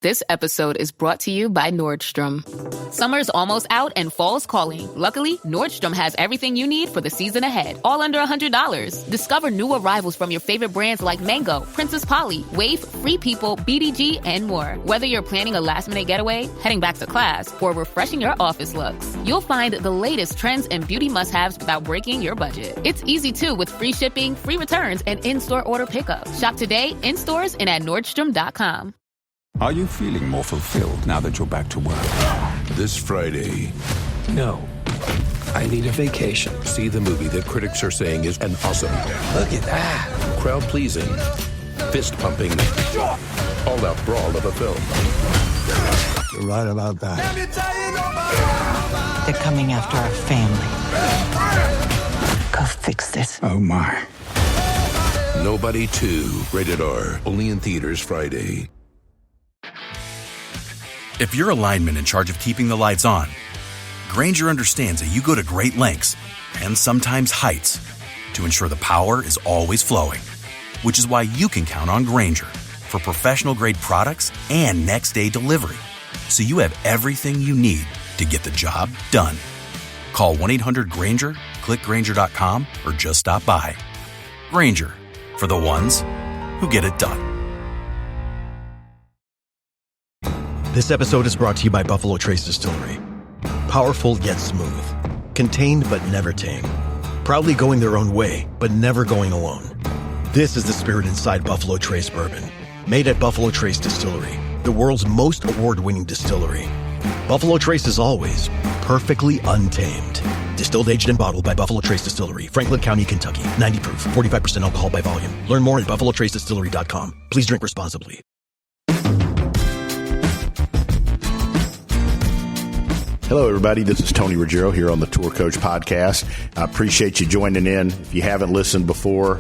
This episode is brought to you by Nordstrom. Summer's almost out and fall's calling. Luckily, Nordstrom has everything you need for the season ahead, all under $100. Discover new arrivals from your favorite brands like Mango, Princess Polly, Wave, Free People, BDG, and more. Whether you're planning a last-minute getaway, heading back to class, or refreshing your office looks, you'll find the latest trends and beauty must-haves without breaking your budget. It's easy, too, with free shipping, free returns, and in-store order pickup. Shop today, in stores, and at Nordstrom.com. Are you feeling more fulfilled now that you're back to work? This Friday. No. I need a vacation. See the movie that critics are saying is an awesome. Look at that. Crowd-pleasing, fist-pumping, all-out brawl of a film. You're right about that. They're coming after our family. Go fix this. Oh, my. Nobody 2. Rated R. Only in theaters Friday. If you're a lineman in charge of keeping the lights on, Grainger understands that you go to great lengths, and sometimes heights, to ensure the power is always flowing. Which is why you can count on Grainger for professional-grade products and next-day delivery, so you have everything you need to get the job done. Call 1-800-GRAINGER, click Grainger.com, or just stop by. Grainger, for the ones who get it done. This episode is brought to you by Buffalo Trace Distillery. Powerful yet smooth. Contained but never tame. Proudly going their own way, but never going alone. This is the spirit inside Buffalo Trace Bourbon. Made at Buffalo Trace Distillery, the world's most award-winning distillery. Buffalo Trace is always perfectly untamed. Distilled, aged, and bottled by Buffalo Trace Distillery, Franklin County, Kentucky. 90 proof, 45% alcohol by volume. Learn more at buffalotracedistillery.com. Please drink responsibly. Hello, everybody. This is Tony Ruggiero here on the Tour Coach Podcast. I appreciate you joining in. If you haven't listened before,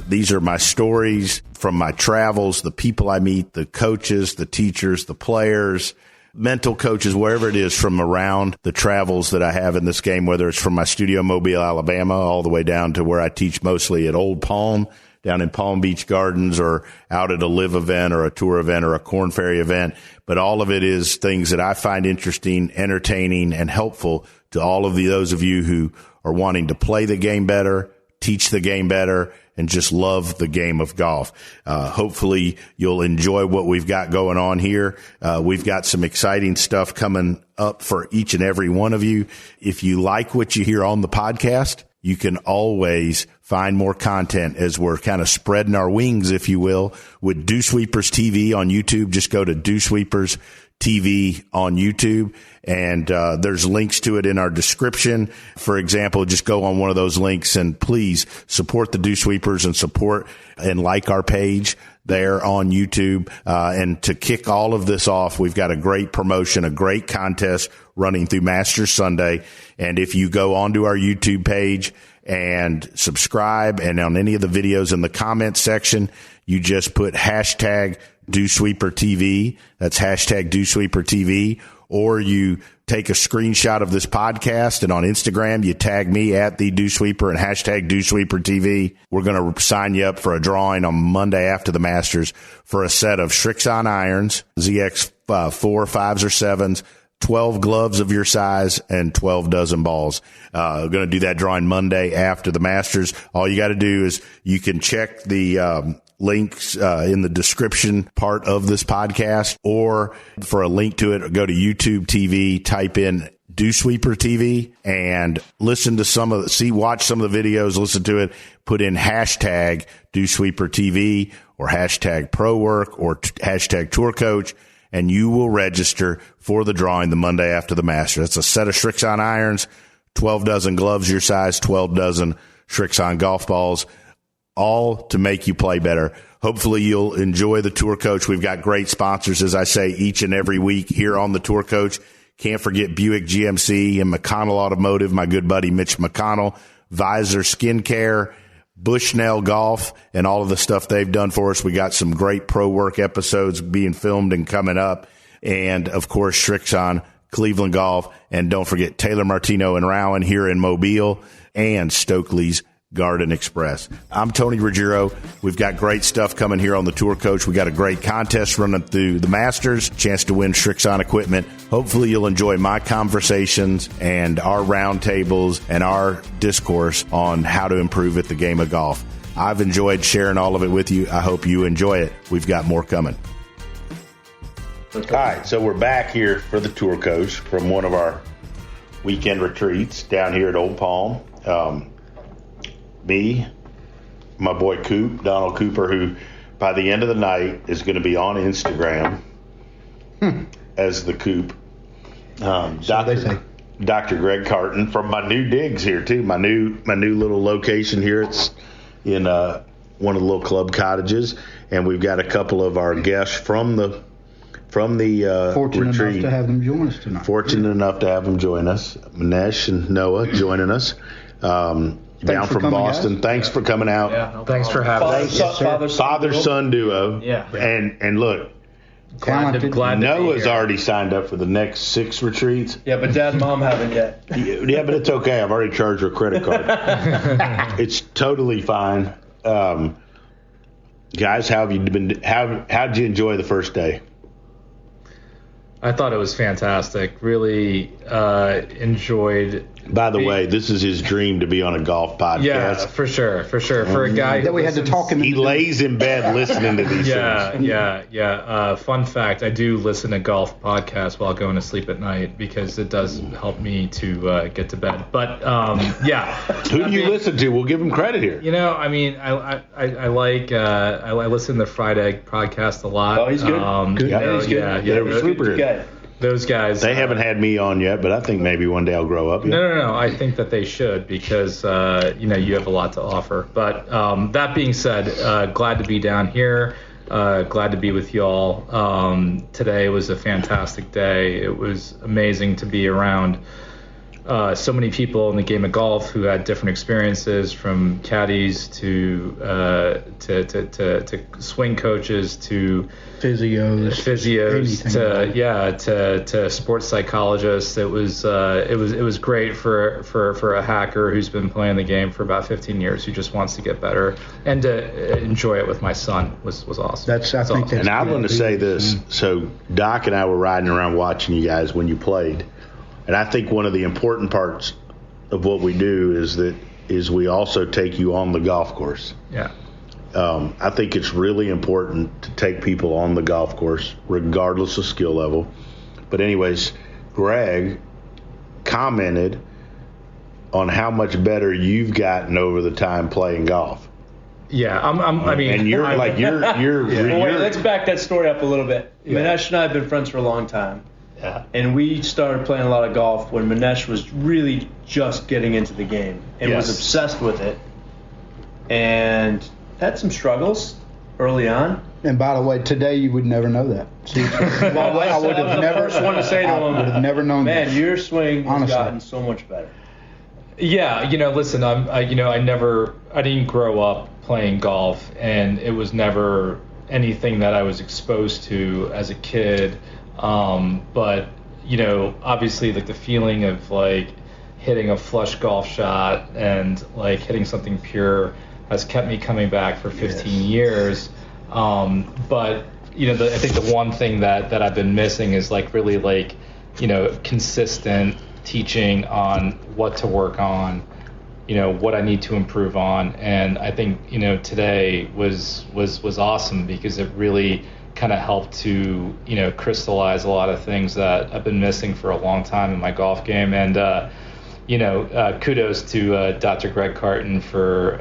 these are my stories from my travels, the people I meet, the coaches, the teachers, the players, mental coaches, wherever it is from around the travels that I have in this game, whether it's from my studio in Mobile, Alabama, all the way down to where I teach mostly at Old Palm, down in Palm Beach Gardens, or out at a live event or a tour event or a Corn Ferry event. But all of it is things that I find interesting, entertaining, and helpful to all of those of you who are wanting to play the game better, teach the game better, and just love the game of golf. Hopefully you'll enjoy what we've got going on here. We've got some exciting stuff coming up for each and every one of you. If you like what you hear on the podcast, you can always find more content as we're kind of spreading our wings, if you will, with Dew Sweepers TV on YouTube. Just go to Dew Sweepers TV on YouTube, and there's links to it in our description. For example, just go on one of those links and please support the Dew Sweepers and support and like our page there on YouTube. And to kick all of this off, we've got a great promotion, a great contest running through Masters Sunday. And if you go onto our YouTube page and subscribe, and on any of the videos in the comments section, you just put hashtag Dew Sweeper TV. That's hashtag Dew Sweeper TV. Or you take a screenshot of this podcast, and on Instagram, you tag me at the Dew Sweeper and hashtag Dew Sweeper TV. We're going to sign you up for a drawing on Monday after the Masters for a set of Srixon irons, ZX 4, 5s, or 7s, 12 gloves of your size, and 12 dozen balls. We're going to do that drawing Monday after the Masters. All you got to do is you can check the links in the description part of this podcast, or for a link to it, go to YouTube TV, type in Dew Sweeper TV, and listen to watch some of the videos, listen to it, put in hashtag Dew Sweeper TV or hashtag Pro Work or hashtag Tour Coach, and you will register for the drawing the Monday after the Masters. It's a set of Srixon irons, 12 dozen gloves your size, 12 dozen Srixon golf balls, all to make you play better. Hopefully you'll enjoy the Tour Coach. We've got great sponsors, as I say, each and every week here on the Tour Coach. Can't forget Buick GMC and McConnell Automotive, my good buddy Mitch McConnell, Visor Skincare, Bushnell Golf, and all of the stuff they've done for us. We got some great Pro Work episodes being filmed and coming up. And, of course, Srixon, Cleveland Golf, and don't forget Taylor Martino and Rowan here in Mobile, and Stokely's Garden Express. I'm Tony Ruggiero. We've got great stuff coming here on the Tour Coach. We got a great contest running through the Masters, chance to win Srixon equipment. Hopefully you'll enjoy my conversations and our roundtables and our discourse on how to improve at the game of golf. I've enjoyed sharing all of it with you. I hope you enjoy it. We've got more coming. All right, so we're back here for the Tour Coach from one of our weekend retreats down here at Old Palm. Me, my boy Coop, Donald Cooper, who by the end of the night is going to be on Instagram as the Coop. Dr. Greg Cartin from my new digs here too. My new little location here. It's in one of the little club cottages, and we've got a couple of our guests from the Fortunate retreat. enough to have them join us tonight. Fortunate enough to have them join us. Minesh and Noah joining us. Down from Boston. Guys. Thanks for coming out. Yeah, thanks for having us. Father-son duo. Yeah. And look, Glad to Noah's already signed up for the next 6 retreats. Yeah, but Dad and Mom haven't yet. Yeah, but it's okay. I've already charged her credit card. It's totally fine. Guys, how have you been? How'd you enjoy the first day? I thought it was fantastic. Really enjoyed. By the way, this is his dream to be on a golf podcast. Yeah, for sure. For a guy that we had to talk him. He lays in bed listening to these things. Yeah. Fun fact: I do listen to golf podcasts while going to sleep at night because it does help me to get to bed. But yeah. Who do you listen to? We'll give him credit here. You know, I mean, I like I listen to the Fried Egg podcast a lot. Oh, he's good. He's good. Yeah. They were super good. Those guys. They haven't had me on yet, but I think maybe one day I'll grow up. Yeah. No. I think that they should because, you have a lot to offer. But that being said, glad to be down here. Glad to be with y'all. Today was a fantastic day. It was amazing to be around so many people in the game of golf who had different experiences, from caddies to swing coaches to physios to sports psychologists. It was great for a hacker who's been playing the game for about 15 years, who just wants to get better, and to enjoy it with my son was awesome. And I want to say this. So Doc and I were riding around watching you guys when you played. And I think one of the important parts of what we do is we also take you on the golf course. Yeah. I think it's really important to take people on the golf course, regardless of skill level. But anyways, Greg commented on how much better you've gotten over the time playing golf. Yeah, I mean, and you're wait, let's back that story up a little bit. Yeah. Minesh and I have been friends for a long time. Yeah. And we started playing a lot of golf when Minesh was really just getting into the game and was obsessed with it, and had some struggles early on. And by the way, today you would never know that. See, I would have never. First one to say to him, would have never known. Man, that. Your swing has Honestly. gotten so much better. Yeah, listen, I didn't grow up playing golf, and it was never anything that I was exposed to as a kid. But obviously, like, the feeling of like hitting a flush golf shot and like hitting something pure has kept me coming back for 15 years. But I think the one thing that I've been missing is like really like consistent teaching on what to work on, what I need to improve on. And I think today was awesome because it really kind of helped to crystallize a lot of things that I've been missing for a long time in my golf game. And kudos to Dr. Greg Cartin for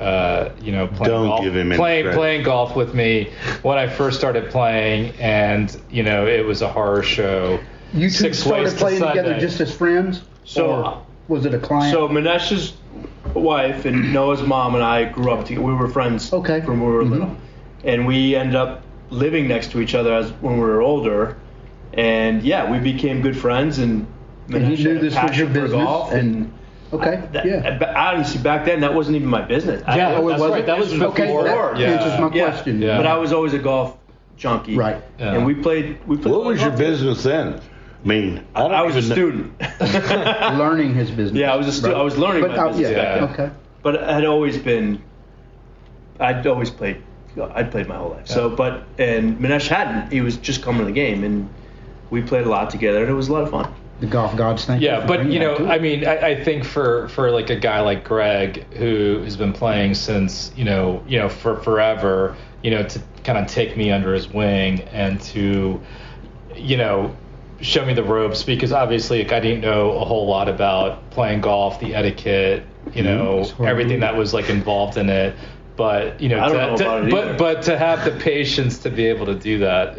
playing golf with me when I first started playing, and it was a horror show. You two started playing together just as friends? Or was it a client? So Minesh's wife and Noah's mom and I grew up together. We were friends from when we were little, and we ended up living next to each other when we were older, and we became good friends. And he knew this was your business. Golf, and honestly, back then that wasn't even my business. That was before. That answers my question. But I was always a golf junkie, right? Yeah. And we played. What was your business then? I mean, I was a student, learning his business. Yeah, I was a student. I was learning my business back then. Okay. but I'd always played my whole life. So, and Minesh hadn't. He was just coming to the game, and we played a lot together, and it was a lot of fun. The golf gods thank you. Yeah, but I mean, I think for like a guy like Greg who has been playing since for forever, to kind of take me under his wing and to show me the ropes, because obviously I didn't know a whole lot about playing golf, the etiquette, everything that was like involved in it. But I don't know about it either. But to have the patience to be able to do that.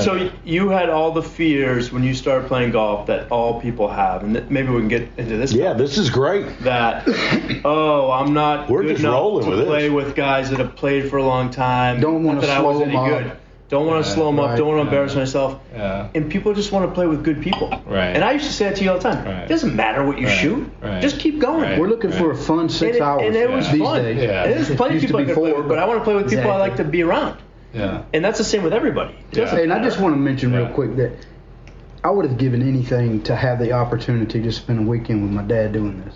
So you had all the fears when you started playing golf that all people have, and maybe we can get into this. Yeah, this is great. That I'm not We're good just enough rolling to with play this. with guys that have played for a long time. Don't want to slow them up. Good. Don't want to slow them up. Don't want to embarrass myself. Yeah. And people just want to play with good people. Right. And I used to say that to you all the time. Right. It doesn't matter what you shoot. Right. Just keep going. Right. We're looking for a fun 6 hours. And it was these fun. days. Yeah. And there's plenty of people I can play with, but I want to play with people I like to be around. Yeah. And that's the same with everybody. Hey, and I just want to mention real quick that I would have given anything to have the opportunity to spend a weekend with my dad doing this.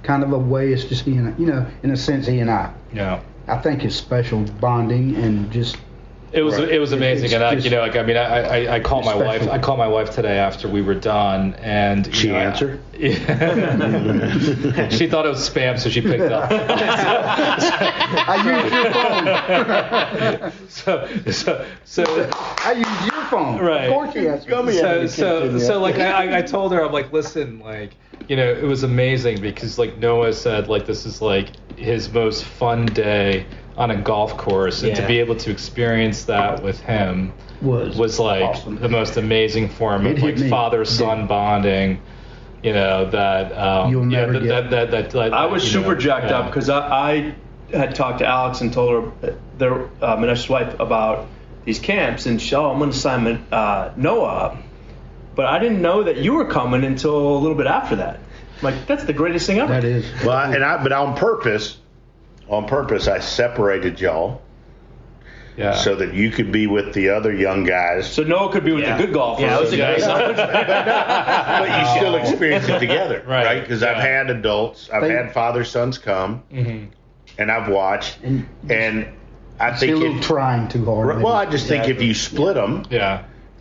Kind of a way it's just he and in a sense he and I. Yeah. I think it's special bonding and just. It was amazing, and I called my wife. special. I called my wife today after we were done, and She answered? She thought it was spam, so she picked up. I used your phone. So I used your phone. Right. Of course you answered. So like I told her, I'm like, listen, like, it was amazing because like Noah said, like, this is like his most fun day on a golf course, and to be able to experience that with him was like awesome. the most amazing form of like father-son bonding. That You'll never get. That I was super jacked up because I had talked to Alex and told her, Minesh's wife, about these camps, and I'm going to sign Noah up. But I didn't know that you were coming until a little bit after that. Like, that's the greatest thing ever. That is. Well, but on purpose, I separated y'all. Yeah. So that you could be with the other young guys. So Noah could be with the good golfers. Yeah, But you still experience it together, right? Because I've had adults, I've had father-sons come, and I've watched, and I think a little trying too hard. Well, I just think if you split them,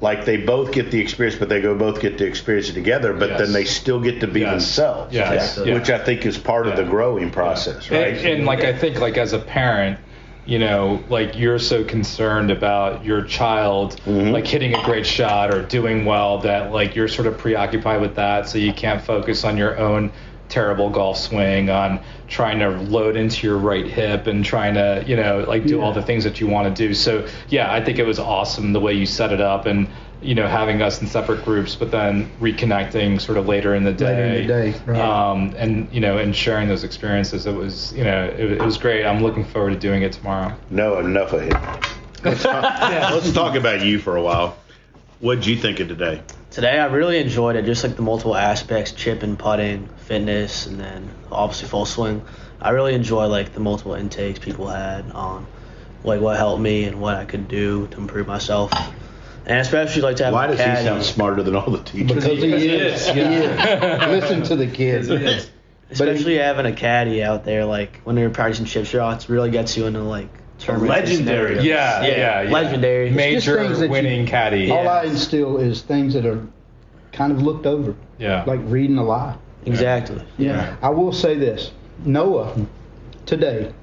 like they both get the experience, but they both get to experience it together, but then they still get to be themselves, which I think is part of the growing process, right? And like I think like as a parent, like you're so concerned about your child like hitting a great shot or doing well that like you're sort of preoccupied with that, so you can't focus on your own terrible golf swing, on trying to load into your right hip and trying to like do all the things that you want to do. So I think it was awesome the way you set it up, and having us in separate groups, but then reconnecting sort of later in the day, right. And sharing those experiences. It was it was great. I'm looking forward to doing it tomorrow. No, enough of it. Let's talk about you for a while. What did you think of today? Today I really enjoyed it, just like the multiple aspects, chipping, putting, fitness, and then obviously full swing. I really enjoy like the multiple intakes people had on like what helped me and what I could do to improve myself. And especially like to have Why a does caddy. he sound smarter than all the teachers? Because he is. Listen to the kids. Especially having a caddy out there, like when they're practicing chip shots, really gets you into like legendary. Yeah. Legendary. Major winning caddy. All I instill is things that are kind of looked over. Yeah. Like reading a lie. Exactly. Yeah. I will say this. Noah, today,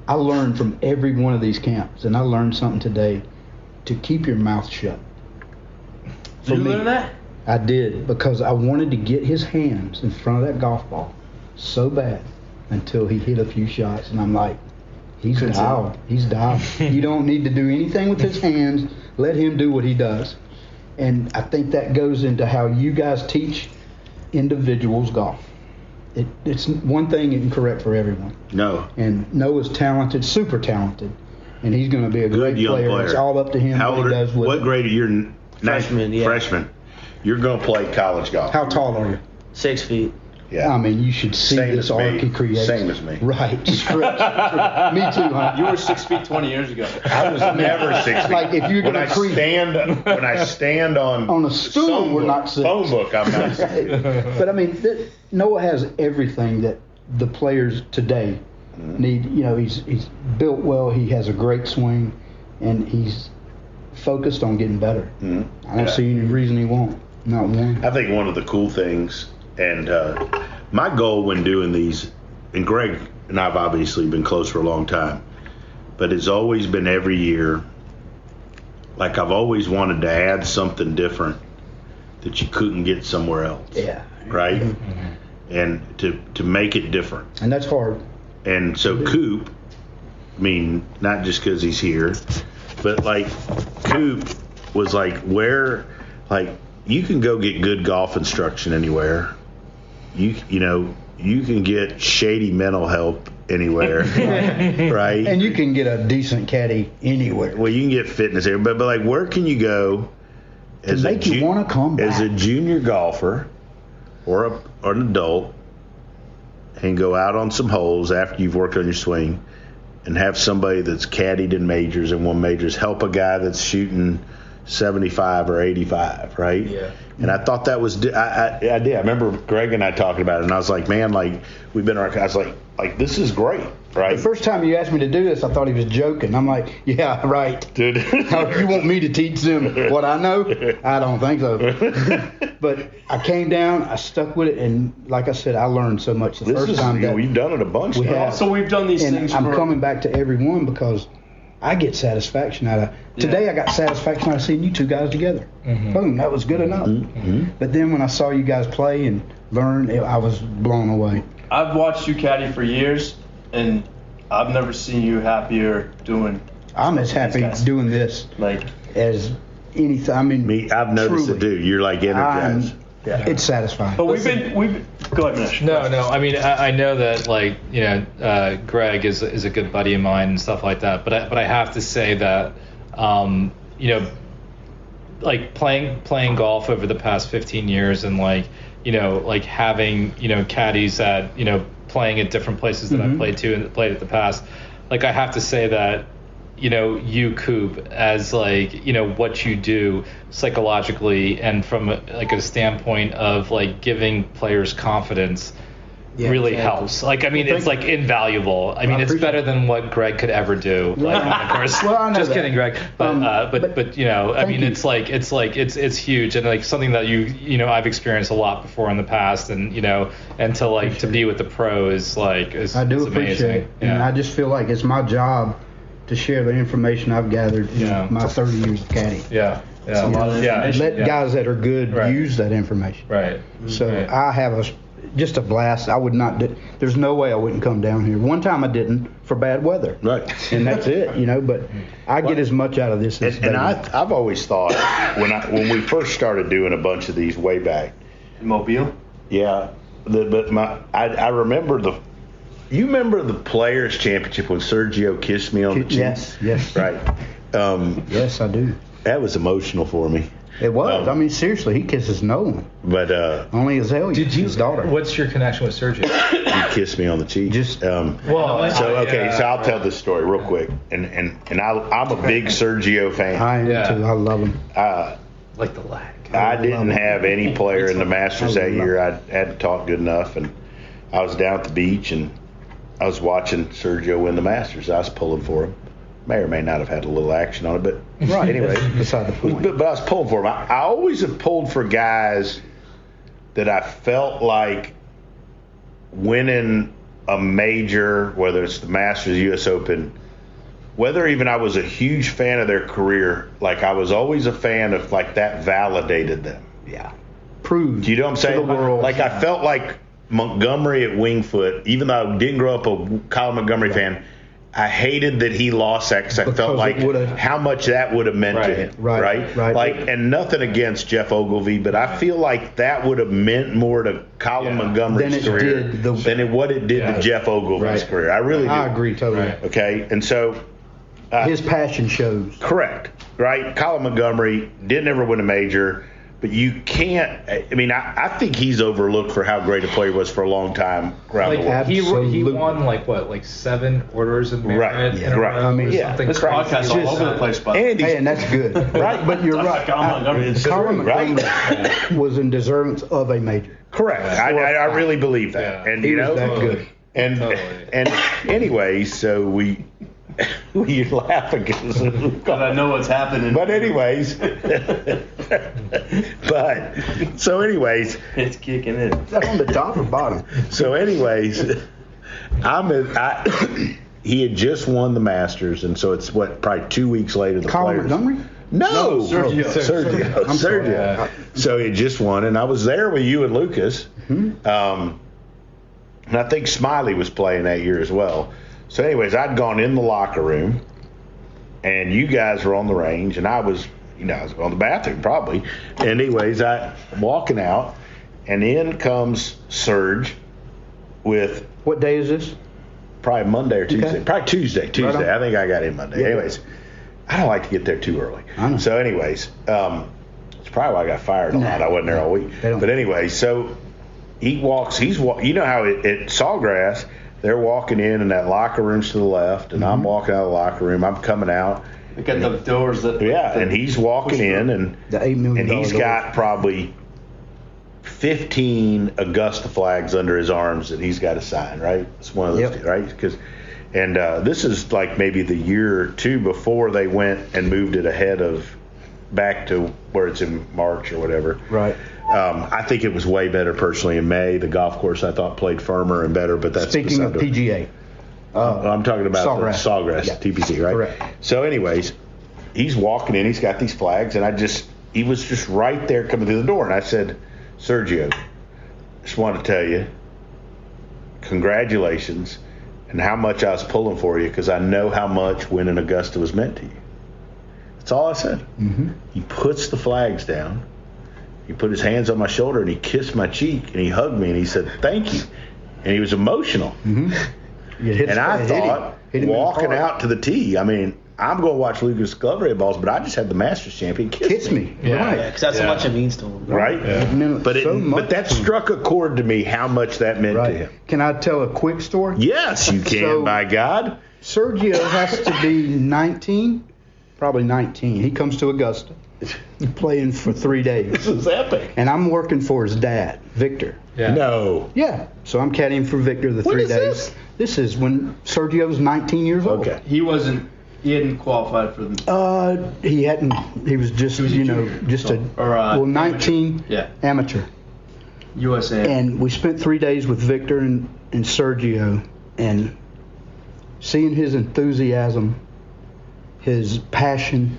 I learned from every one of these camps, and I learned something today, to keep your mouth shut. Did you learn that? I did, because I wanted to get his hands in front of that golf ball so bad until he hit a few shots, and I'm like, he's dialed. He's dialed. You don't need to do anything with his hands. Let him do what he does. And I think that goes into how you guys teach individuals golf. It's one thing isn't correct for everyone. No. And Noah's talented, super talented, and he's going to be a great player. It's all up to him what he does with What it. grade are you? Freshman, yeah. Freshman. You're going to play college golf. How tall are you? 6 feet. Yeah. I mean, you should see Same this as me. arc he creates. Same as me. Right. Me too, huh? You were 6 feet 20 years ago. I was never 6 feet. Like if you're going to create when I stand on a stool, we're not 6. Phone book, I'm not 6 feet. But I mean, Noah has everything that the players today need. He's built well. He has a great swing, and he's focused on getting better. I don't see any reason he won't. Not one. I think one of the cool things, and my goal when doing these, and Greg and I've obviously been close for a long time, but it's always been every year. Like I've always wanted to add something different that you couldn't get somewhere else. Yeah. Right? And to make it different. And that's hard. And so Coop, I mean, not just because he's here, but like Coop was like where, like you can go get good golf instruction anywhere. You can get shady mental help anywhere, right? And you can get a decent caddy anywhere. Well, you can get fitness there, but like where can you go to make you want to come back as a junior golfer or an adult and go out on some holes after you've worked on your swing and have somebody that's caddied in majors and won majors help a guy that's shooting 75 or 85, right? Yeah. And I thought that was I did. I remember Greg and I talking about it, and I was like, man, like we've been. I was like this is great, right? The first time you asked me to do this, I thought he was joking. I'm like, yeah, right, dude. You want me to teach them what I know? I don't think so. But I came down, I stuck with it, and like I said, I learned so much the first time. We've done it a bunch. So we've done these things. I'm coming back to every one because I get satisfaction out of. Today I got satisfaction out of seeing you two guys together. Boom, that was good enough. But then when I saw you guys play and learn, I was blown away. I've watched you caddy for years, and I've never seen you happier doing. I'm as happy doing this as anything. I mean, I've noticed it too. You're like energized. It's satisfying. But we've been go ahead, Minesh. No. I mean, I know that Greg is a good buddy of mine and stuff like that. But I have to say that like playing golf over the past 15 years and like having caddies that playing at different places that I've played at the past. Like I have to say that you Coop as what you do psychologically and from a standpoint of giving players confidence really helps. It's invaluable. I mean, it's better than what Greg could ever do. Of course, well, I know just kidding, Greg. But it's huge and something that I've experienced a lot before in the past, and to be with the pro is I do appreciate amazing. it, and I just feel like it's my job to share the information I've gathered in my 30 years of caddy. Let guys that are good use that information. Right. So I have just a blast. I would not. There's no way I wouldn't come down here. One time I didn't for bad weather. Right. And that's it. But I get as much out of this as. And I've always thought when we first started doing a bunch of these way back. In Mobile. Yeah. I remember You remember the Players Championship when Sergio kissed me on the cheek? Yes. Right. Yes, I do. That was emotional for me. It was. I mean, seriously, he kisses no one. But only his daughter. What's your connection with Sergio? He kissed me on the cheek. So I'll tell this story real quick. And I'm a big Sergio fan. I am too. I love him. Like the lag. I didn't have any player in the Masters that year. I hadn't taught good enough, and I was down at the beach and I was watching Sergio win the Masters. I was pulling for him. May or may not have had a little action on it, but anyway. Beside the point. But I was pulling for him. I always have pulled for guys that I felt like winning a major, whether it's the Masters, U.S. Open, whether even I was a huge fan of their career, I was always a fan of that validated them. Yeah. Proved. Do you know what I'm saying? To the world. I felt like Montgomery at Wingfoot, even though I didn't grow up a Colin Montgomery fan, I hated that he lost that because I felt like how much that would have meant to him. Right. And nothing against Jeff Ogilvy, but I feel like that would have meant more to Colin Montgomery's career than what it did to Jeff Ogilvy's career. I really do. I agree totally. Okay, and so his passion shows. Correct. Right. Colin Montgomery didn't ever win a major. But you can't. I mean, I think he's overlooked for how great a player he was for a long time around the world. He won 7 orders of merit. Right. I mean, this podcast all over the place, but and that's good. Right. But you're right. Colin Montgomery was in deservance of a major. Correct. I really believe that. And he was that good. And anyway, so we laughing because I know what's happening. But anyways, it's kicking in. Is that on the top or bottom? So anyways, he had just won the Masters, and so it's probably 2 weeks later. The Colin players. Montgomery? No, Sergio. I'm sorry. Sergio. So he had just won, and I was there with you and Lucas, and I think Smiley was playing that year as well. So anyways, I'd gone in the locker room, and you guys were on the range, and I was on the bathroom probably. And anyways, I'm walking out, and in comes Serge with... What day is this? Probably Monday or Tuesday. Okay. Probably Tuesday. Right I think I got in Monday. Yeah. Anyways, I don't like to get there too early. I know. So anyways, it's probably why I got fired a lot. I wasn't there all week. But anyway, so he walks. You know how at Sawgrass, they're walking in, and that locker room's to the left, and I'm walking out of the locker room. I'm coming out. They got the doors that. Yeah, and he's walking in, and the $8 million and he's doors. got probably 15 Augusta flags under his arms that he's got to sign. Right, it's one of those, right? And this is like maybe the year or two before they went and moved it back to where it's in March or whatever. Right. I think it was way better personally in May. The golf course I thought played firmer and better, but that's Speaking of PGA. I'm talking about Sawgrass, TPC, right? Correct. So anyways, he's walking in, he's got these flags, and he was just right there coming through the door, and I said, Sergio, just want to tell you, congratulations, and how much I was pulling for you, because I know how much winning Augusta was meant to you. That's all I said. Mm-hmm. He puts the flags down. He put his hands on my shoulder, and he kissed my cheek, and he hugged me, and he said, thank you. And he was emotional. Mm-hmm. And I thought, walking out to the tee, I mean, I'm going to watch Lucas Glover balls, but I just had the Masters champion kiss me. Right, because that's how much it means to him. Right? Yeah. But that struck a chord to me how much that meant to him. Can I tell a quick story? Yes, you can, by God. Sergio has to be 19, probably 19. He comes to Augusta, playing for 3 days. This is epic. And I'm working for his dad, Victor. Yeah. No. Yeah. So I'm caddying for Victor the 3 days. This is when Sergio was 19 years old. Okay. He hadn't qualified for the. He hadn't. He was just, just a 19 amateur. USA. And we spent 3 days with Victor and Sergio, and seeing his enthusiasm, his passion.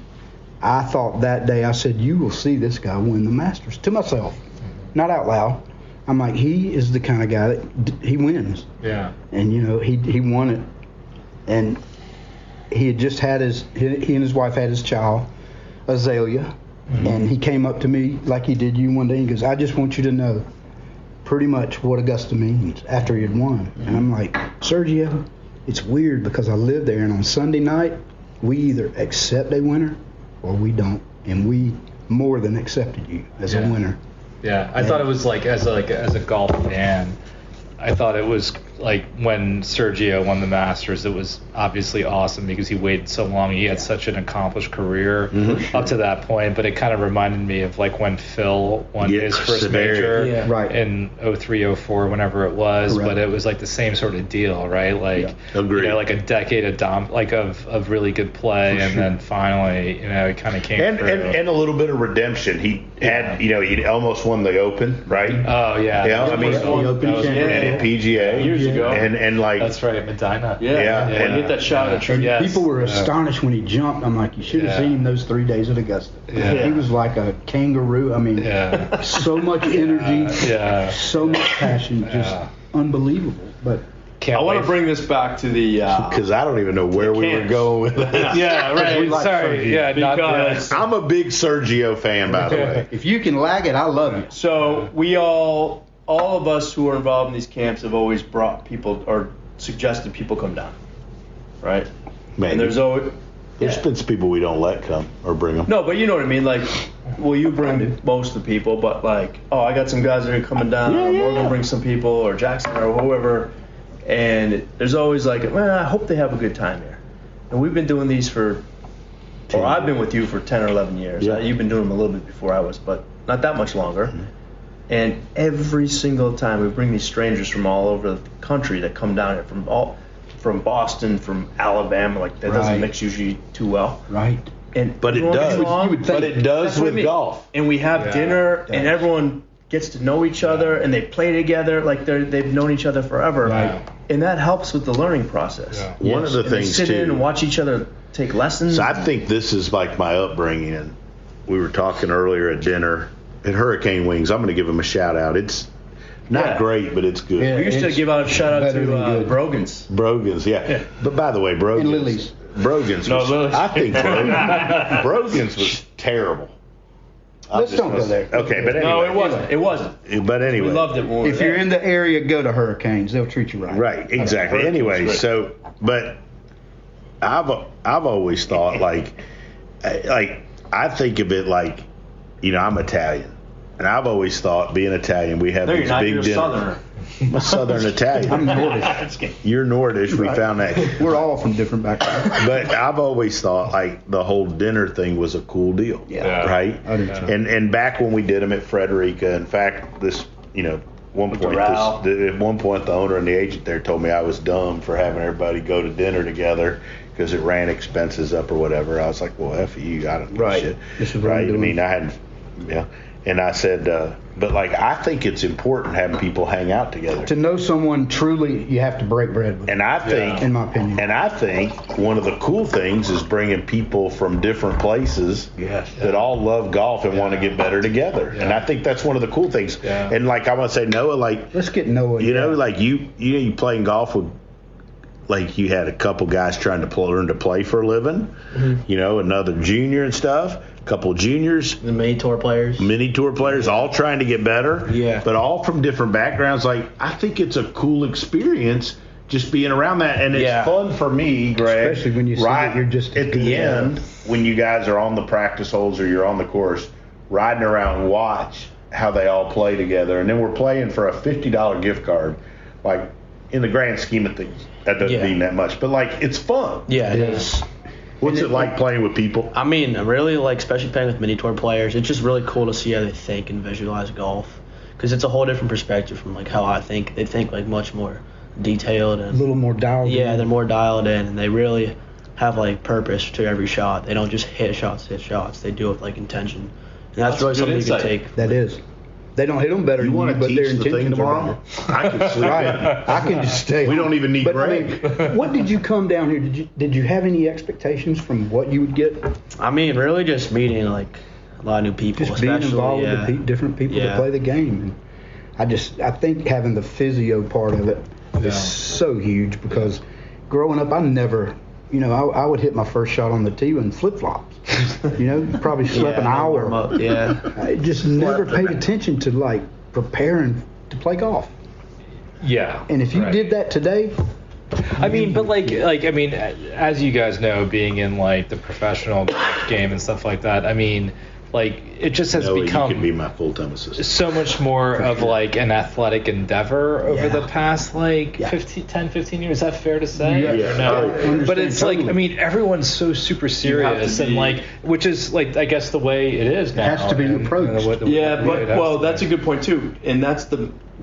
I thought that day, I said, you will see this guy win the Masters. To myself, not out loud. I'm like, he is the kind of guy that he wins. Yeah. And, he won it. And he had just had he and his wife had his child, Azalea. Mm-hmm. And he came up to me like he did you one day and goes, I just want you to know pretty much what Augusta means after he had won. Mm-hmm. And I'm like, Sergio, it's weird because I live there, and on Sunday night, we either accept a winner or we don't, and we more than accepted you as a winner. Yeah, I thought it was like as a golf fan, I thought it was like when Sergio won the Masters, it was obviously awesome because he waited so long. He had such an accomplished career up to that point, but it kind of reminded me of like when Phil won his first major in 03, 04, whenever it was. Correct. But it was like the same sort of deal, right? Like, like a decade of really good play, and then finally, it kind of came through. And a little bit of redemption. He had, he almost won the Open, right? Oh yeah. Yeah, I mean, the Open and PGA years ago. And like that's right, Medina. Yeah. And hit that shot at the tree. Yes. People were astonished when he jumped. I'm like, you should have seen him those 3 days at Augusta. Yeah. He was like a kangaroo. I mean, so much energy, so much passion, just unbelievable. But I want to bring this back to the because I don't even know where we were going with this. Yeah, right. Sorry. Yeah, because I'm a big Sergio fan, by the way. If you can lag it, I love you. So we all of us who are involved in these camps have always brought people or suggested people come down, right? Man, and there's been some people we don't let come or bring them. No, but you know what I mean. Like, well, you bring most of the people, but like, I got some guys that are coming down. Or we're gonna bring some people, or Jackson, or whoever. And there's always like, I hope they have a good time here. And we've been doing these I've been with you for 10 or 11 years. Yeah. You've been doing them a little bit before I was, but not that much longer. Mm-hmm. And every single time we bring these strangers from all over the country that come down here from Boston, from Alabama, like that doesn't mix usually too well. Right. But it does. But it does with golf. And we have dinner, and everyone gets to know each other, and they play together like they've known each other forever. Right. And that helps with the learning process. Yeah. One of the things they sit in and watch each other take lessons. So I think this is like my upbringing. And we were talking earlier at dinner at Hurricane Wings. I'm going to give them a shout out. It's not great, but it's good. Yeah, we used to give out a shout out to Brogan's. Brogan's, yeah. But by the way, Brogan's. And Lily's. Brogan's was, I think Brogan's was terrible. Let's don't go there. Okay, but anyway. No, it wasn't. It wasn't. But anyway. We loved it when we were If you're in the area, go to Hurricanes. They'll treat you right. Right, exactly. Anyway, so, but I've always thought, like, I think of it like, I'm Italian. And I've always thought, being Italian, we have these big dinners. Southerner. I'm a Southern Italian. I'm Nordish. You're Nordish. We found that. We're all from different backgrounds. But I've always thought like the whole dinner thing was a cool deal. Yeah. Right. I do too. And back when we did them at Frederica, in fact, at one point the owner and the agent there told me I was dumb for having everybody go to dinner together because it ran expenses up or whatever. I was like, well, F you. I don't give a shit. This is what I'm doing. I hadn't. Yeah. And I said, but like, I think it's important having people hang out together. To know someone truly, you have to break bread with them. And I think, in my opinion, and I think one of the cool things is bringing people from different places that all love golf and want to get better together. And I think that's one of the cool things. And like, I want to say, Noah, like, let's get Noah. Like you playing golf with, like, you had a couple guys trying to learn to play for a living, another junior and stuff. Couple juniors, the mini tour players, all trying to get better, but all from different backgrounds. Like, I think it's a cool experience just being around that, and it's fun for me, Greg, especially when you see that you're just at the end when you guys are on the practice holes or you're on the course riding around and watch how they all play together, and then we're playing for a $50 gift card. Like, in the grand scheme of things, that doesn't mean that much, but like, it's fun. It is. What's it like playing with people? I mean, I really like, especially playing with mini tour players. It's just really cool to see how they think and visualize golf, because it's a whole different perspective from like how I think. They think like much more detailed and a little more dialed in. Yeah, they're more dialed in, and they really have like purpose to every shot. They don't just hit shots. They do it with like intention, and that's really something you can take. That is. They don't hit them better than you, but their intentions tomorrow? I can sleep. I can just stay. We don't even need Greg. I mean, what did you come down here? Did you have any expectations from what you would get? I mean, really just meeting like a lot of new people, just being involved with different people to play the game. And I think having the physio part of it is so huge, because growing up, I never. I would hit my first shot on the tee in flip-flops. Probably slept an hour. I just never paid attention to, like, preparing to play golf. Yeah. And if you did that today... I mean, but as you guys know, being in, like, the professional golf game and stuff like that, I mean... Like, it just has become you can be my full-time assistant. So much more of like an athletic endeavor over the past 10-15 years. Is that fair to say? Yeah. No? But it's like, I mean, everyone's so super serious, and like, which is like, I guess the way it is now. It has to be approached. That's a good point too, and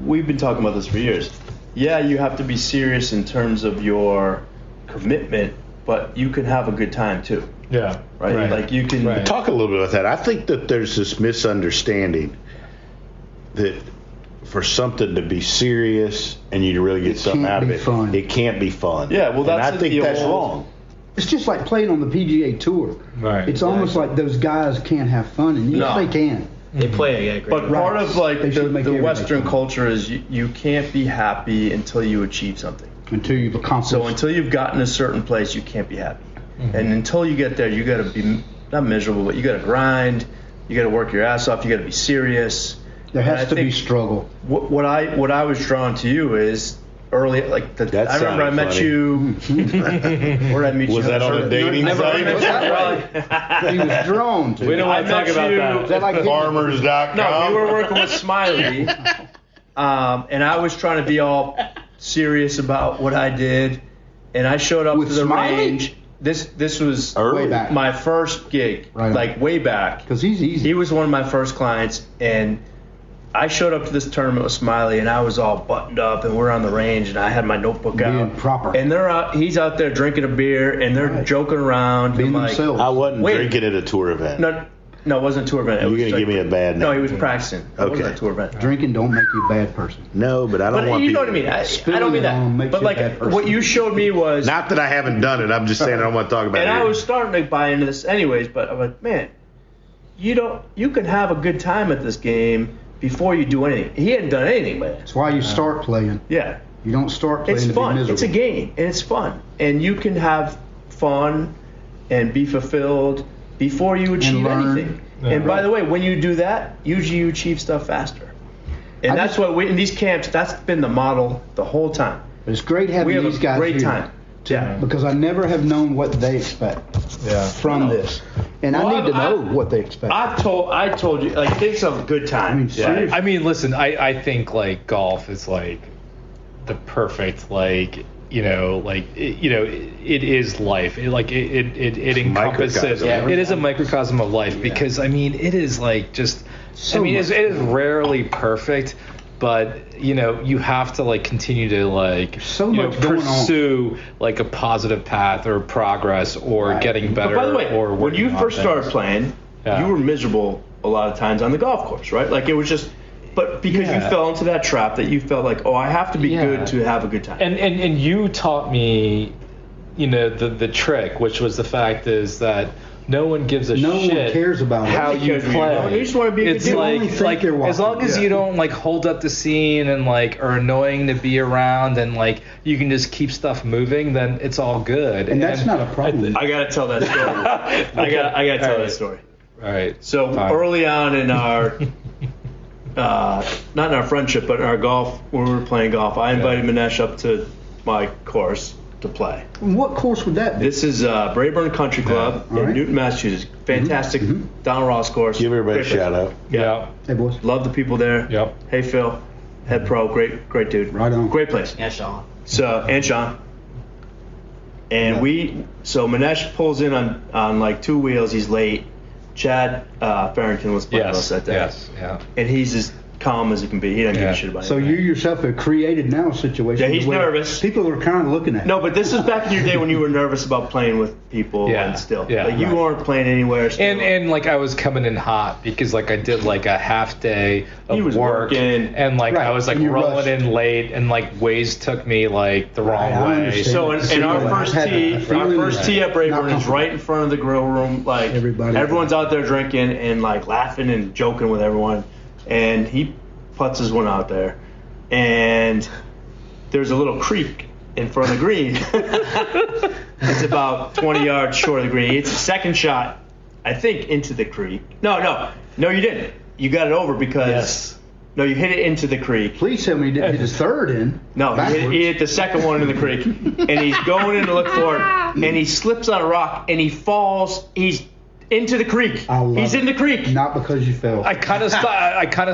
we've been talking about this for years. Yeah, you have to be serious in terms of your commitment, but you can have a good time too. Yeah. Right. Like you can talk a little bit about that. I think that there's this misunderstanding that for something to be serious and you to really get something out of it, it can't be fun. Yeah. Well, I think that's wrong. It's just like playing on the PGA Tour. Right. It's almost like those guys can't have fun, and yes, they can. They play great. But part of like the Western culture is you can't be happy until you achieve something. Until you've accomplished. So until you've gotten a certain place, you can't be happy. Mm-hmm. And until you get there, you got to be not miserable, but you got to grind. You got to work your ass off. You got to be serious. There has to be struggle. What I was drawn to you is early, like I remember I met you. Where I meet you? Was that on a dating site? He was drawn to. We don't want to talk about that. Is that like Farmers.com? No, we were working with Smiley, and I was trying to be all serious about what I did, and I showed up to the range. This was way back. My first gig, like way back. Because he's easy. He was one of my first clients, and I showed up to this tournament with Smiley, and I was all buttoned up, and we're on the range, and I had my notebook out. Proper. And he's out there drinking a beer, and they're joking around. Being like, themselves. I wasn't drinking at a tour event. No, it wasn't a tour event. You're going to give me a bad name. No, he was practicing. It Okay. wasn't a tour event. Drinking don't make you a bad person. No, but I don't want you know people. what I mean. I don't mean that. But like what you showed me was Not that I haven't done it. I'm just saying I don't want to talk about it. and I here. was starting to buy into this anyways, but I'm like, man, you can have a good time at this game before you do anything. He hadn't done anything with it. That's why you start playing. Yeah. You don't start playing It's to fun. be miserable. It's a game, and it's fun. And you can have fun and be fulfilled before you achieve learn. anything. And by the way, when you do that, usually you achieve stuff faster. And that's what in these camps, that's been the model the whole time. But it's great having We have these a guys great here. time. Yeah. Because I never have known what they expect from this. And I need to know what they expect. I told you, like, it's a good time. I mean, listen, I think like golf is like the perfect like it is life. It encompasses. It is a microcosm of life because I mean it is like just. So it is rarely perfect, but you have to like continue to like pursue like a positive path or progress or getting better. But by the way, or when you working on first started things. playing, you were miserable a lot of times on the golf course, right? Like it was just. But because you fell into that trap that you felt like, oh, I have to be good to have a good time. And you taught me, the trick, which was the fact is that no one gives a shit. No one cares about how you play. You just want to be a good like as long as you don't like hold up the scene and like are annoying to be around and like you can just keep stuff moving, then it's all good. And that's not a problem. I gotta tell that story. I gotta tell that story. All right. So early on in our. Not in our friendship, but in our golf, when we were playing golf, I invited Minesh up to my course to play. What course would that be? This is Brayburn Country Club in Newton, Massachusetts. Fantastic Don Ross course. Give everybody a Great shout out. Yeah. Hey, boys. Love the people there. Yep. Hey, Phil. Head pro. Great dude. Right on. Great place. Yeah, Sean. And Sean. And so Minesh pulls in on like two wheels. He's late. Chad Farrington was playing with us that day. Yes, yeah. And he's as calm as he can be. He doesn't give a shit about So anything. you yourself have created now a situation. Yeah, he's where nervous. People are kind of looking at No, but this is back in your day when you were nervous about playing with people and still. Yeah. Like you weren't playing anywhere still. And like I was coming in hot because like I did like a half day of He was work working. and like I was like You rolling rushed. in late and like Waze took me like the wrong I way. understand. So in our first tee at Brayburn is right in front of the grill room. Like everyone's out there drinking and like laughing and joking with everyone. And he putts his one out there, and there's a little creek in front of the green. It's about 20 yards short of the green. It's a second shot, I think, into the creek. No, you didn't. You got it over because no, you hit it into the creek. Please tell me he didn't hit his third in. No, he hit the second one in the creek, and he's going in to look for it, and he slips on a rock, and he falls. He's into the creek. He's in the creek. Not because you fell. I kind of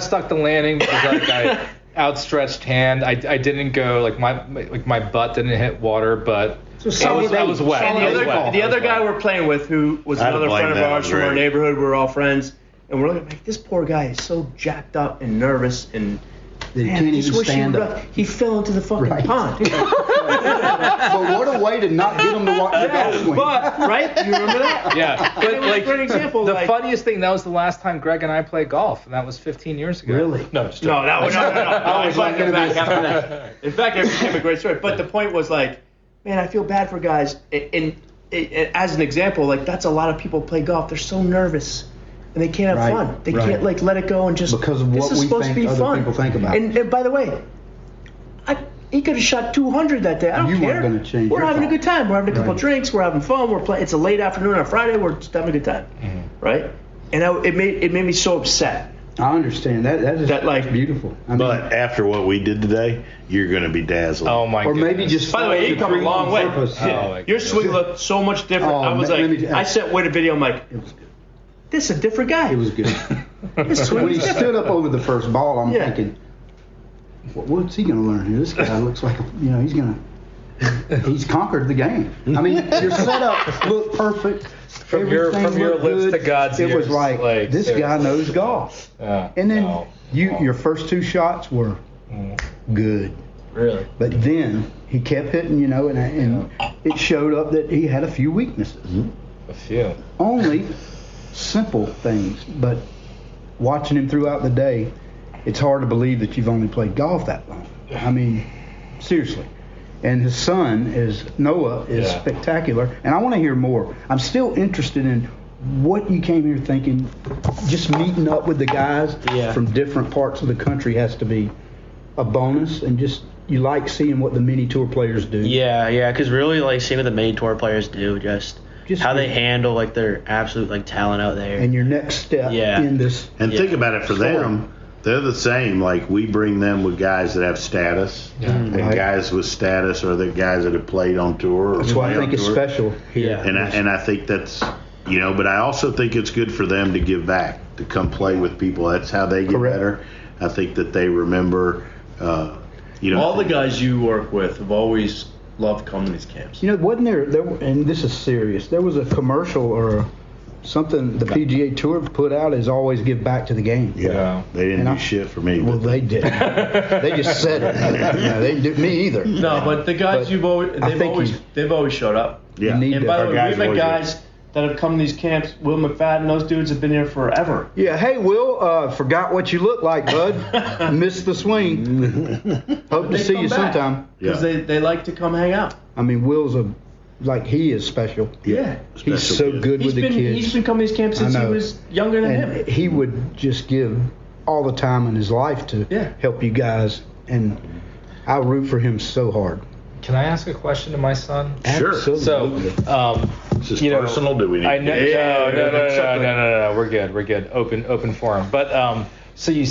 stuck the landing because like I outstretched hand. I didn't go like my butt didn't hit water, but I was wet. And the other guy we're playing with, who was another friend of ours from our neighborhood, we're all friends, and we're looking like this poor guy is so jacked up and nervous and. He can't even stand up. He fell into the fucking pond. But what a way to not get him to watch the golf swing. But, right? You remember that? Yeah. But like, for an example, the funniest thing, that was the last time Greg and I played golf, and that was 15 years ago. Really? No, that was no. I was like back after that. In fact, it became a great story. But the point was like, man, I feel bad for guys. And as an example, like that's a lot of people play golf. They're so nervous. And they can't have fun. They can't like let it go and just because of what this is supposed to be other fun. people think about. And by the way, he could have shot 200 that day. I don't care. You weren't going to change. We're having a good time. We're having a couple drinks. We're having fun. We're playing. It's a late afternoon on Friday. We're just having a good time, right? And it made me so upset. I understand that. That like beautiful. I mean, but after what we did today, you're going to be dazzled. Oh my! Or goodness. maybe just. By the way, you come a long way. Your swing looked so much different. I was like, I sent Wade a video. I'm like, this is a different guy. It was good. When he stood up over the first ball, I'm thinking, what's he going to learn here? This guy looks like, he's conquered the game. I mean, your setup looked perfect. From your lips to God's ears. It was like this seriously. guy knows golf. And then your first 2 shots were good. Really? But then he kept hitting, and it showed up that he had a few weaknesses. A few. Only simple things, but watching him throughout the day, it's hard to believe that you've only played golf that long. I mean, seriously. And his son Noah is spectacular, and I want to hear more. I'm still interested in what you came here thinking. Just meeting up with the guys from different parts of the country has to be a bonus, and just you like seeing what the mini tour players do. Yeah, because really like seeing what the mini tour players do, just how they handle like their absolute like talent out there. And your next step in this. And think about it for them. They're the same. Like we bring them with guys that have status, and guys with status are the guys that have played on tour. That's why I think it's special. And I think that's but I also think it's good for them to give back, to come play with people. That's how they get better. I think that they remember. All the guys you work with have always loved coming to these camps. Wasn't there? And this is serious. There was a commercial or something the PGA Tour put out is always give back to the game. Yeah. They didn't do shit for me. Well, they did. They just said it. They didn't do me either. No, but the guys they've always showed up. Yeah. And by the way, we've had guys that have come to these camps. Will McFadden, those dudes have been here forever. Yeah. Hey, Will, forgot what you look like, bud. Missed the swing. Hope to see you sometime. Because they like to come hang out. I mean, Will's he is special. Yeah. He's so good with the kids. He's been coming to these camps since he was younger than him. He would just give all the time in his life to help you guys, and I root for him so hard. Can I ask a question to my son? Sure. Absolutely. So, is this personal? Do we need? I know. No. We're good. Open forum. But so you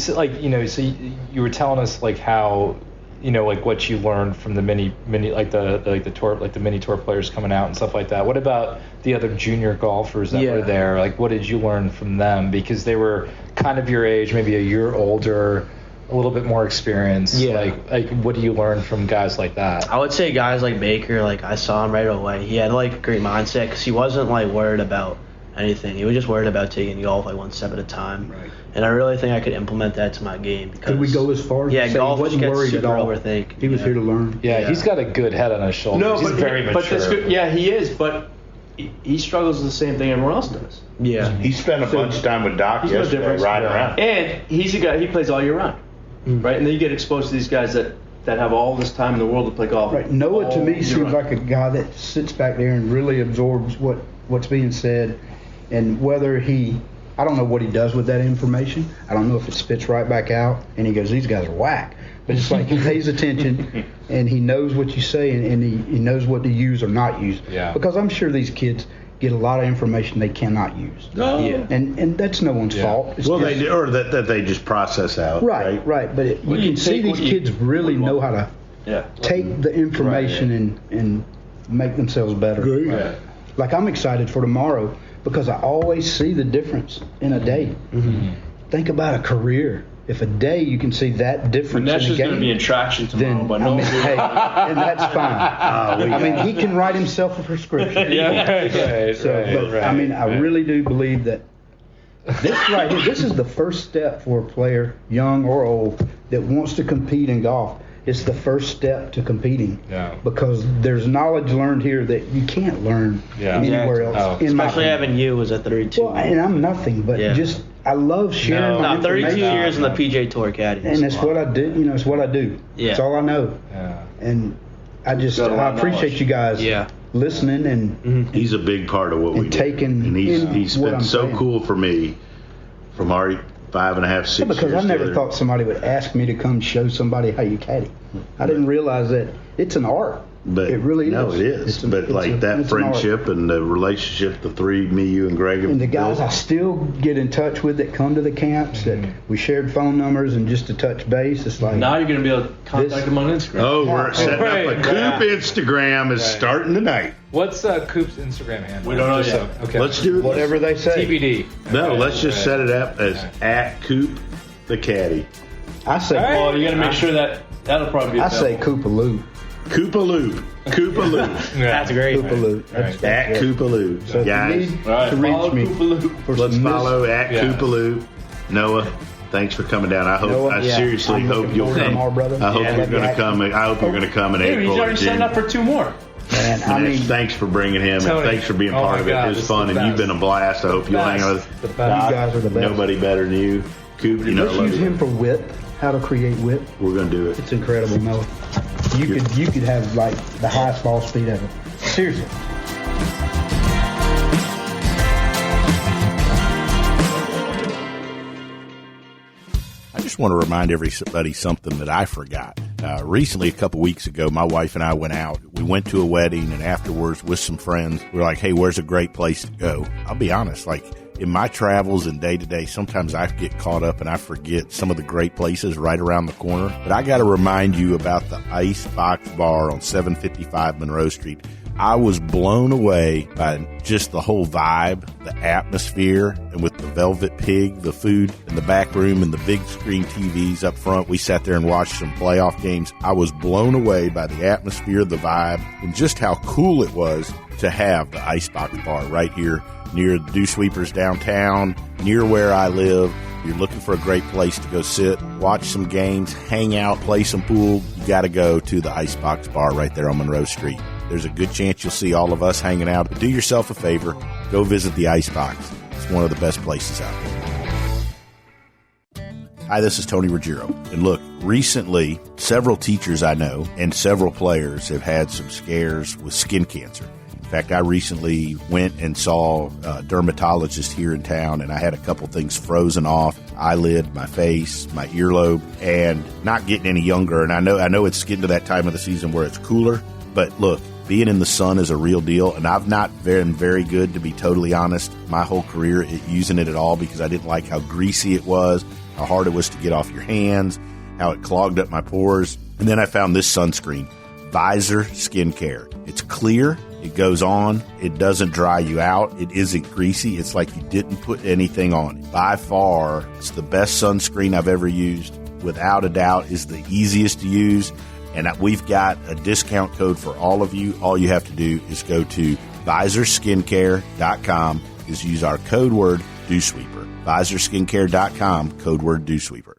you were telling us like how like what you learned from the mini like the tour, like the mini tour players coming out and stuff like that. What about the other junior golfers that were there? Like, what did you learn from them? Because they were kind of your age, maybe a year older, a little bit more experienced. Yeah. Like what do you learn from guys like that? I would say guys like Baker, like I saw him right away. He had like a great mindset because he wasn't like worried about anything. He was just worried about taking golf like one step at a time. Right. And I really think I could implement that to my game. Could we go as far as to say golf he wasn't worried at all? Overthink. He was here to learn. Yeah, he's got a good head on his shoulders. No, he's very mature. But that's good. Yeah, he is. But he struggles with the same thing everyone else does. Yeah. He spent a bunch of time with Doc yesterday riding around. And he's a guy. He plays all year round, right? And then you get exposed to these guys that have all this time in the world to play golf. Right. Noah to me seems like a guy that sits back there and really absorbs what's being said, and whether I don't know what he does with that information. I don't know if it spits right back out and he goes, these guys are whack. But it's like he pays attention and he knows what you say and he knows what to use or not use. Yeah. Because I'm sure these kids get a lot of information they cannot use. No. Yeah. And that's no one's fault. It's they do, or that they just process out. Right. But you can see these kids really know how to take the information and make themselves better. Right. Like I'm excited for tomorrow because I always see the difference in a day. Mm-hmm. Think about a career. If a day you can see that difference in a game. Manesh's going to be in traction tomorrow, but no. And that's fine. He can write himself a prescription. I really do believe that this right here, this is the first step for a player, young or old, that wants to compete in golf. It's the first step to competing because there's knowledge learned here that you can't learn anywhere else. Especially having you as a 32. Well, and I'm nothing, but just I love sharing my information. 32 years in the PGA Tour caddy. And that's what I do. It's what I do. Yeah. It's all I know. Yeah. And I appreciate you guys listening and he's a big part of what we do. And he's been so cool for me from our 5.5, 6 years. Because I never thought somebody would ask me to come show somebody how you caddy. I didn't realize that it's an art. But it really is. No, it is. But that friendship and the relationship, the three, me, you, and Greg, and the guys I still get in touch with that come to the camps, that we shared phone numbers and just to touch base. It's like now you're going to be able to contact them on Instagram. Oh, we're setting up a Coop Instagram is starting tonight. What's Coop's Instagram handle? We don't know yet. Okay. Let's do whatever they say. TBD. No, let's just set it up as at Coop the Caddy. I say. Well, you got to make sure that'll probably be. I say Koopaloo. Koopaloop. That's great. Koopaloop. At Koopaloop. So guys, to reach me, let's follow at Koopaloop. Noah, thanks for coming down. I hope. Noah, I seriously hope you'll come. Tomorrow, brother. I hope you're going to come. I hope you're going to come in April. He's already signed up for 2 more. Man, I mean, thanks for bringing him, Tony, and thanks for being part of it. It was fun, and you've been a blast. I hope you'll hang out with you guys are the best. Nobody better than you. Coop, Let's use him for whip. How to create whip. We're going to do it. It's incredible, Noah. You could have like the highest ball speed ever. Seriously. I just want to remind everybody something that I forgot. Recently, a couple weeks ago, my wife and I went out. We went to a wedding, and afterwards with some friends, we were like, hey, where's a great place to go? I'll be honest, like, in my travels and day-to-day, sometimes I get caught up and I forget some of the great places right around the corner. But I got to remind you about the Ice Box Bar on 755 Monroe Street. I was blown away by just the whole vibe, the atmosphere, and with the Velvet Pig, the food in the back room, and the big screen TVs up front. We sat there and watched some playoff games. I was blown away by the atmosphere, the vibe, and just how cool it was to have the Icebox Bar right here near the Dew Sweepers downtown, near where I live. You're looking for a great place to go sit, watch some games, hang out, play some pool. You got to go to the Icebox Bar right there on Monroe Street. There's a good chance you'll see all of us hanging out. But do yourself a favor, go visit the Icebox. It's one of the best places out there. Hi, this is Tony Ruggiero. And look, recently, several teachers I know and several players have had some scares with skin cancer. In fact, I recently went and saw a dermatologist here in town, and I had a couple things frozen off, eyelid, my face, my earlobe, and not getting any younger. And I know it's getting to that time of the season where it's cooler, but look, being in the sun is a real deal, and I've not been very good, to be totally honest, my whole career at using it at all, because I didn't like how greasy it was, how hard it was to get off your hands, how it clogged up my pores. And then I found this sunscreen, Visor Skincare. It's clear. It goes on. It doesn't dry you out. It isn't greasy. It's like you didn't put anything on it. By far, it's the best sunscreen I've ever used. Without a doubt, is the easiest to use. And we've got a discount code for all of you. All you have to do is go to visorskincare.com. Use our code word DewSweeper. visorskincare.com, code word DewSweeper.